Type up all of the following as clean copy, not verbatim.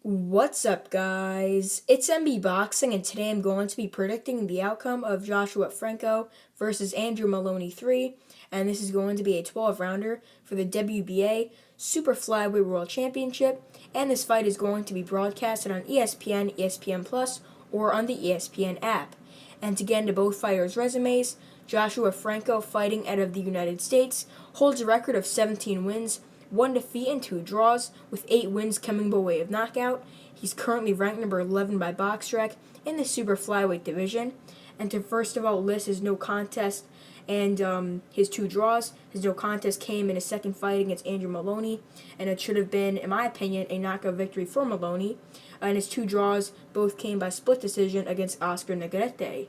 What's up, guys? It's MB Boxing, and today I'm going to be predicting the outcome of Joshua Franco versus Andrew Moloney 3, and this is going to be a 12-rounder for the WBA Super-Flyweight World Championship, and this fight is going to be broadcasted on ESPN, ESPN Plus, or on the ESPN app. And to get into both fighters' resumes, Joshua Franco, fighting out of the United States, holds a record of 17 wins, 1 defeat and 2 draws, with 8 wins coming by way of knockout. He's currently ranked number 11 by BoxRec in the Super Flyweight division. And to first of all list his no contest and his 2 draws, his no contest came in his second fight against Andrew Moloney, and it should have been, in my opinion, a knockout victory for Moloney. And his 2 draws both came by split decision against Oscar Negrete.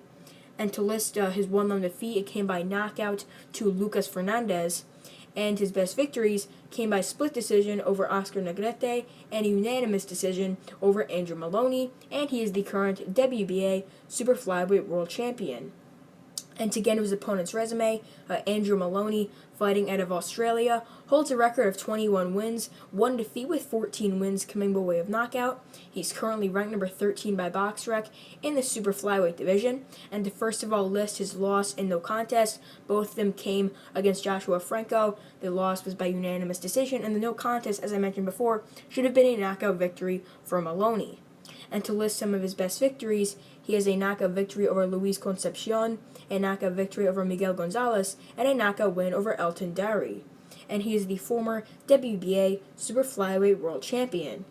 And to list his 1 lone defeat, it came by knockout to Lucas Fernandez. And his best victories came by split decision over Oscar Negrete and a unanimous decision over Andrew Moloney, and he is the current WBA Super Flyweight World Champion. And to get into his opponent's resume, Andrew Moloney, fighting out of Australia, holds a record of 21 wins, 1 defeat with 14 wins coming by way of knockout. He's currently ranked number 13 by BoxRec in the Super Flyweight division. And to first of all list his loss in no contest, both of them came against Joshua Franco. The loss was by unanimous decision, and the no contest, as I mentioned before, should have been a knockout victory for Moloney. And to list some of his best victories, he has a knockout victory over Luis Concepcion, a knockout victory over Miguel Gonzalez, and a knockout win over Elton Dari. And he is the former WBA Super Flyweight World Champion.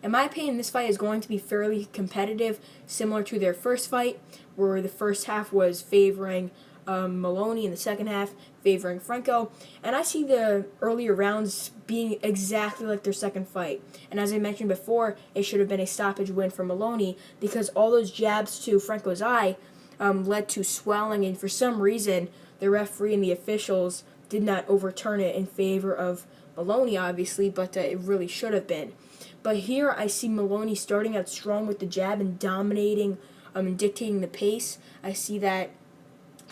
In my opinion, this fight is going to be fairly competitive, similar to their first fight, where the first half was favoring Moloney, in the second half favoring Franco, and I see the earlier rounds being exactly like their second fight. And as I mentioned before, it should have been a stoppage win for Moloney because all those jabs to Franco's eye led to swelling, and for some reason the referee and the officials did not overturn it in favor of Moloney, obviously, but it really should have been. But here I see Moloney starting out strong with the jab and dominating and dictating the pace. I see that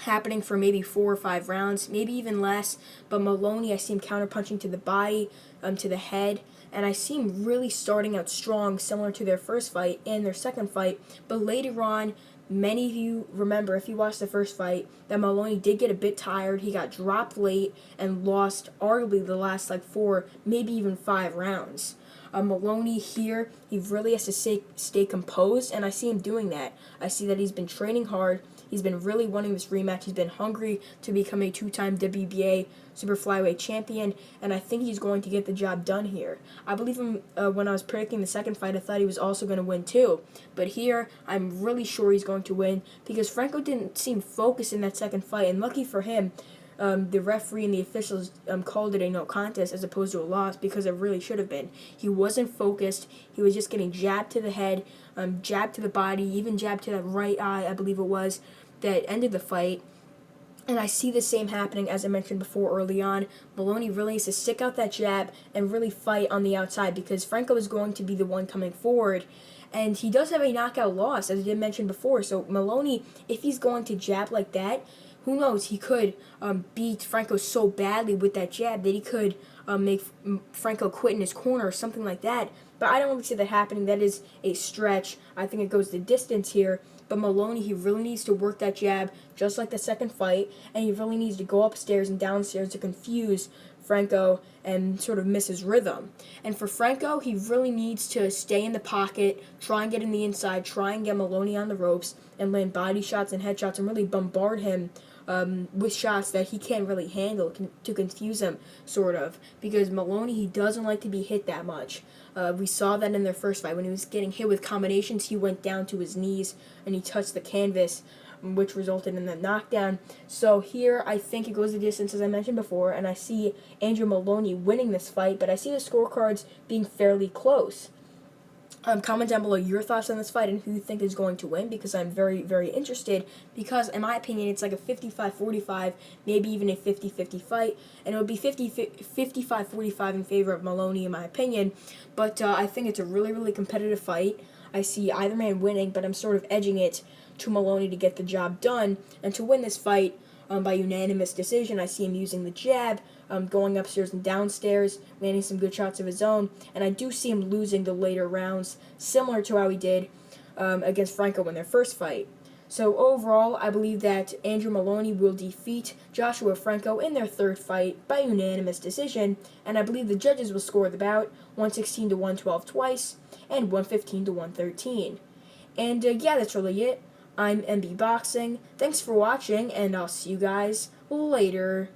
happening for maybe 4 or 5 rounds, maybe even less. But Moloney, I see him counterpunching to the body, to the head, and I see him really starting out strong, similar to their first fight and their second fight. But later on, many of you remember, if you watched the first fight, that Moloney did get a bit tired. He got dropped late and lost arguably the last 4, maybe even 5 rounds. Moloney here, he really has to stay composed, and I see him doing that. I see that he's been training hard. He's been really wanting this rematch. He's been hungry to become a 2-time WBA Super Flyweight champion, and I think he's going to get the job done here. I believe him when I was predicting the second fight. I thought he was also going to win too, but here I'm really sure he's going to win because Franco didn't seem focused in that second fight, and lucky for him, the referee and the officials called it a no contest as opposed to a loss because it really should have been. He wasn't focused. He was just getting jabbed to the head, jabbed to the body, even jabbed to that right eye, I believe it was, that ended the fight. And I see the same happening, as I mentioned before early on. Moloney really needs to stick out that jab and really fight on the outside because Franco is going to be the one coming forward. And he does have a knockout loss, as I did mention before. So Moloney, if he's going to jab like that, who knows, he could beat Franco so badly with that jab that he could make Franco quit in his corner or something like that. But I don't really see that happening. That is a stretch. I think it goes the distance here. But Moloney, he really needs to work that jab just like the second fight, and he really needs to go upstairs and downstairs to confuse Franco and sort of miss his rhythm. And for Franco, he really needs to stay in the pocket, try and get in the inside, try and get Moloney on the ropes, and land body shots and headshots and really bombard him with shots that he can't really handle to confuse him, sort of. Because Moloney, he doesn't like to be hit that much. We saw that in their first fight. When he was getting hit with combinations, he went down to his knees and he touched the canvas, which resulted in the knockdown. So here, I think it goes the distance, as I mentioned before, and I see Andrew Moloney winning this fight, but I see the scorecards being fairly close. Comment down below your thoughts on this fight and who you think is going to win, because I'm very, very interested, because in my opinion it's like a 55-45, maybe even a 50-50 fight, and it would be 55-45 in favor of Moloney in my opinion, but I think it's a really, really competitive fight. I see either man winning, but I'm sort of edging it to Moloney to get the job done and to win this fight by unanimous decision. I see him using the jab going upstairs and downstairs, landing some good shots of his own, and I do see him losing the later rounds, similar to how he did against Franco in their first fight. So overall, I believe that Andrew Moloney will defeat Joshua Franco in their third fight by unanimous decision, and I believe the judges will score the bout 116 to 112 twice and 115 to 113. And yeah, that's really it. I'm MB Boxing. Thanks for watching, and I'll see you guys later.